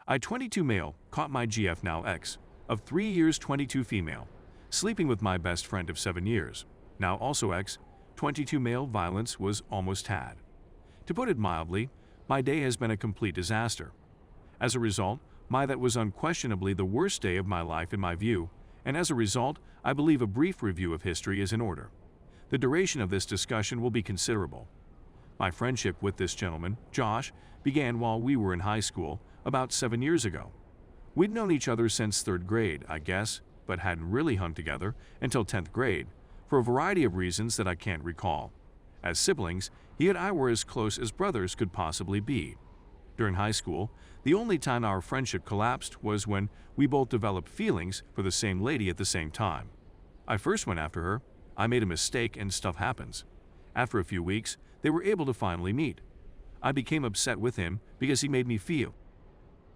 I 22 male caught my GF now ex of 3 years 22 female, sleeping with my best friend of 7 years, now also ex, 22 male violence was almost had. To put it mildly, my day has been a complete disaster. As a result, that was unquestionably the worst day of my life in my view, and as a result, I believe a brief review of history is in order. The duration of this discussion will be considerable. My friendship with this gentleman, Josh, began while we were in high school about 7 years ago. We'd known each other since 3rd grade, I guess, but hadn't really hung together until 10th grade, for a variety of reasons that I can't recall. As siblings, he and I were as close as brothers could possibly be. During high school, the only time our friendship collapsed was when we both developed feelings for the same lady at the same time. I first went after her, I made a mistake and stuff happens. After a few weeks, they were able to finally meet. I became upset with him because he made me feel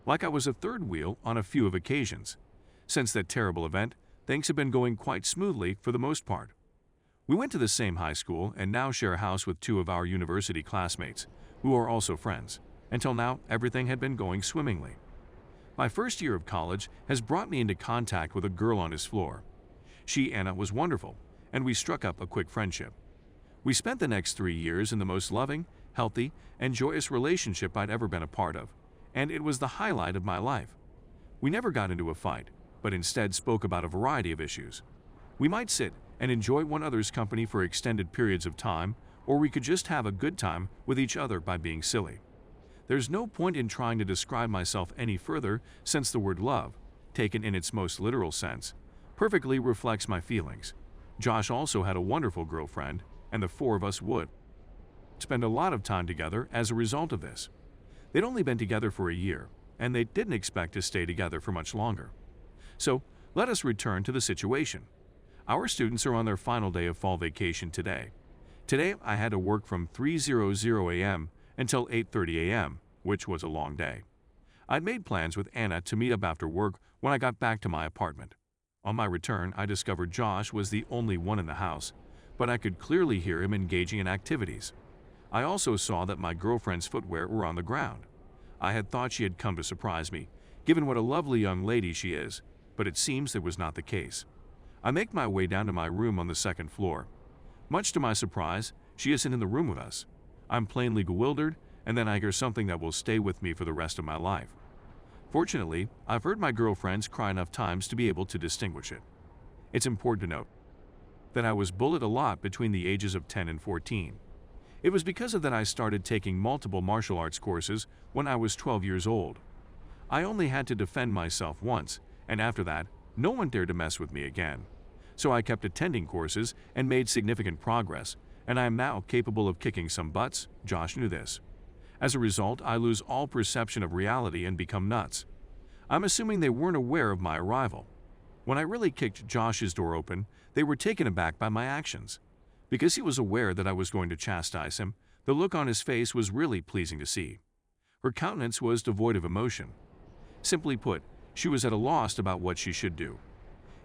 like I was a third wheel on a few of occasions. Since that terrible event, things have been going quite smoothly for the most part. We went to the same high school and now share a house with 2 of our university classmates, who are also friends. Until now, everything had been going swimmingly. My first year of college has brought me into contact with a girl on his floor. She, Anna, was wonderful, and we struck up a quick friendship. We spent the next 3 years in the most loving, healthy, and joyous relationship I'd ever been a part of, and it was the highlight of my life. We never got into a fight, but instead spoke about a variety of issues. We might sit and enjoy one another's company for extended periods of time, or we could just have a good time with each other by being silly. There's no point in trying to describe myself any further since the word love, taken in its most literal sense, perfectly reflects my feelings. Josh also had a wonderful girlfriend, and the 4 of us would spend a lot of time together as a result of this. They'd only been together for a year, and they didn't expect to stay together for much longer. So, let us return to the situation. Our students are on their final day of fall vacation today. Today, I had to work from 3:00 a.m. until 8:30 a.m., which was a long day. I'd made plans with Anna to meet up after work when I got back to my apartment. On my return, I discovered Josh was the only one in the house, but I could clearly hear him engaging in activities. I also saw that my girlfriend's footwear were on the ground. I had thought she had come to surprise me, given what a lovely young lady she is, but it seems that was not the case. I make my way down to my room on the 2nd floor. Much to my surprise, she isn't in the room with us. I'm plainly bewildered, and then I hear something that will stay with me for the rest of my life. Fortunately, I've heard my girlfriends cry enough times to be able to distinguish it. It's important to note that I was bullied a lot between the ages of 10 and 14. It was because of that I started taking multiple martial arts courses when I was 12 years old. I only had to defend myself once, and after that, no one dared to mess with me again. So I kept attending courses and made significant progress, and I am now capable of kicking some butts. Josh knew this. As a result, I lose all perception of reality and become nuts. I'm assuming they weren't aware of my arrival. When I really kicked Josh's door open, they were taken aback by my actions. Because he was aware that I was going to chastise him, the look on his face was really pleasing to see. Her countenance was devoid of emotion. Simply put, she was at a loss about what she should do.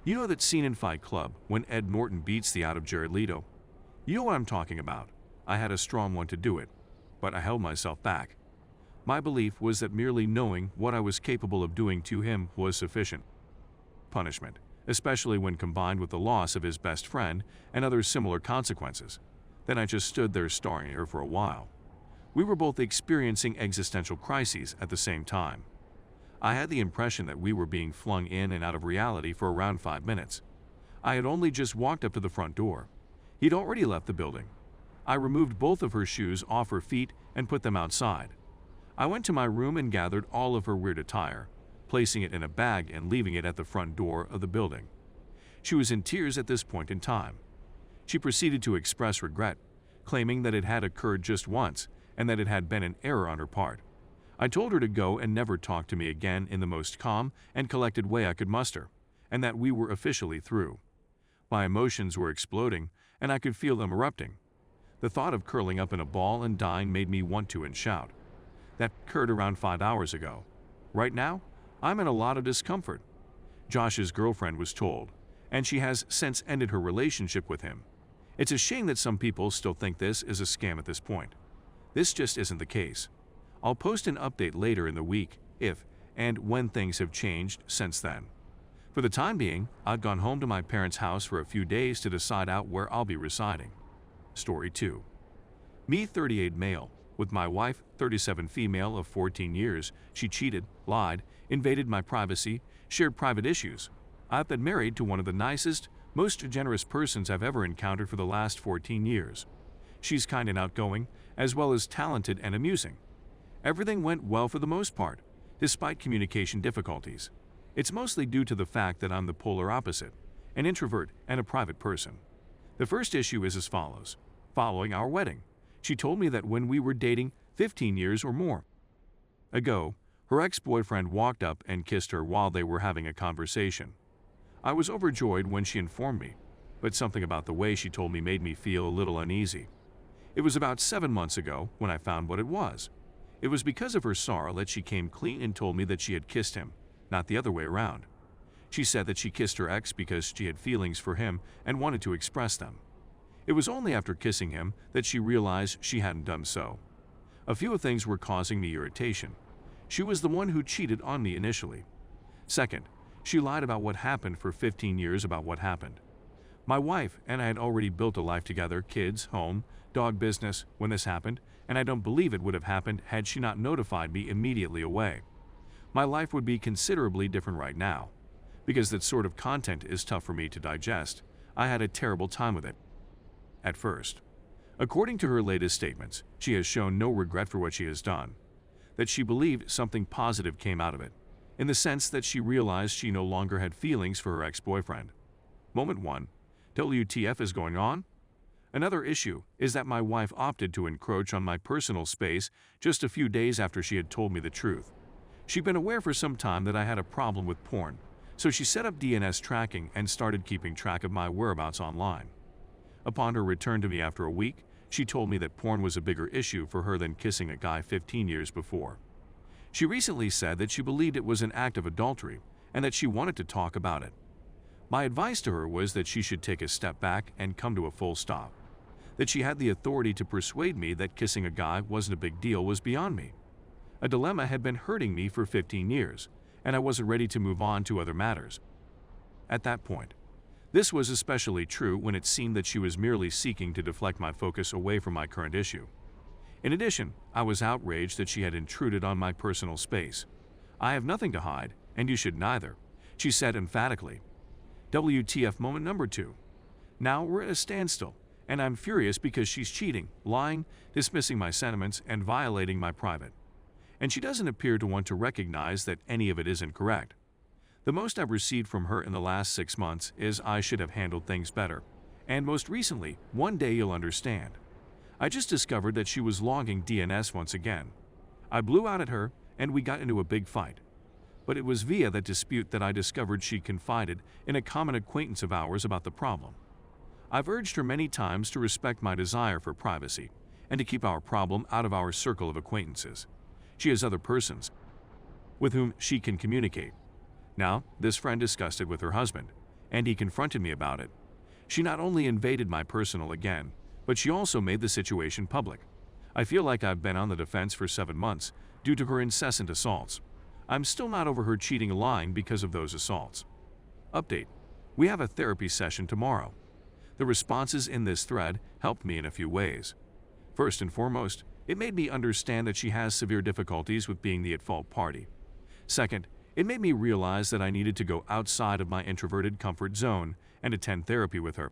You know that scene in Fight Club when Ed Norton beats the out of Jared Leto? You know what I'm talking about. I had a strong one to do it, but I held myself back. My belief was that merely knowing what I was capable of doing to him was sufficient punishment, especially when combined with the loss of his best friend and other similar consequences. Then I just stood there staring at her for a while. We were both experiencing existential crises at the same time. I had the impression that we were being flung in and out of reality for around 5 minutes. I had only just walked up to the front door. He'd already left the building. I removed both of her shoes off her feet and put them outside. I went to my room and gathered all of her weird attire, placing it in a bag and leaving it at the front door of the building. She was in tears at this point in time. She proceeded to express regret, claiming that it had occurred just once and that it had been an error on her part. I told her to go and never talk to me again in the most calm and collected way I could muster, and that we were officially through. My emotions were exploding, and I could feel them erupting. The thought of curling up in a ball and dying made me want to and shout. That occurred around 5 hours ago. Right now, I'm in a lot of discomfort. Josh's girlfriend was told, and she has since ended her relationship with him. It's a shame that some people still think this is a scam at this point. This just isn't the case. I'll post an update later in the week if and when things have changed since then. For the time being, I've gone home to my parents' house for a few days to decide out where I'll be residing. Story 2. Me, 38 male, with my wife, 37 female of 14 years. She cheated, lied, invaded my privacy, shared private issues. I've been married to one of the nicest, most generous persons I've ever encountered for the last 14 years. She's kind and outgoing, as well as talented and amusing. Everything went well for the most part, despite communication difficulties. It's mostly due to the fact that I'm the polar opposite, an introvert and a private person. The first issue is as follows. Following our wedding, she told me that when we were dating 15 years or more ago, her ex-boyfriend walked up and kissed her while they were having a conversation. I was overjoyed when she informed me, but something about the way she told me made me feel a little uneasy. It was about 7 months ago when I found what it was. It was because of her sorrow that she came clean and told me that she had kissed him, not the other way around. She said that she kissed her ex because she had feelings for him and wanted to express them. It was only after kissing him that she realized she hadn't done so. A few things were causing me irritation. She was the one who cheated on me initially. Second, she lied about what happened for 15 years about what happened. My wife and I had already built a life together, kids, home, dog business, when this happened, and I don't believe it would have happened had she not notified me immediately away. My life would be considerably different right now. Because that sort of content is tough for me to digest, I had a terrible time with it. At first. According to her latest statements, she has shown no regret for what she has done. That she believed something positive came out of it, in the sense that she realized she no longer had feelings for her ex-boyfriend. Moment 1. WTF is going on? Another issue is that my wife opted to encroach on my personal space just a few days after she had told me the truth. She'd been aware for some time that I had a problem with porn, so she set up DNS tracking and started keeping track of my whereabouts online. Upon her return to me after a week, she told me that porn was a bigger issue for her than kissing a guy 15 years before. She recently said that she believed it was an act of adultery and that she wanted to talk about it. My advice to her was that she should take a step back and come to a full stop. That she had the authority to persuade me that kissing a guy wasn't a big deal was beyond me. A dilemma had been hurting me for 15 years, and I wasn't ready to move on to other matters. At that point, this was especially true when it seemed that she was merely seeking to deflect my focus away from my current issue. In addition, I was outraged that she had intruded on my personal space. I have nothing to hide, and you should neither, she said emphatically. WTF moment number 2. Now we're at a standstill, and I'm furious because she's cheating, lying, dismissing my sentiments, and violating my private. And she doesn't appear to want to recognize that any of it isn't correct. The most I've received from her in the last 6 months is I should have handled things better. And most recently, one day you'll understand. I just discovered that she was logging DNS once again. I blew out at her, and we got into a big fight. But it was via that dispute that I discovered she confided in a common acquaintance of ours about the problem. I've urged her many times to respect my desire for privacy and to keep our problem out of our circle of acquaintances. She has other persons with whom she can communicate. Now, this friend discussed it with her husband, and he confronted me about it. She not only invaded my personal again, but she also made the situation public. I feel like I've been on the defense for 7 months due to her incessant assaults. I'm still not over her cheating and lying because of those assaults. Update. We have a therapy session tomorrow. The responses in this thread helped me in a few ways. First and foremost, it made me understand that she has severe difficulties with being the at-fault party. Second, it made me realize that I needed to go outside of my introverted comfort zone and attend therapy with her.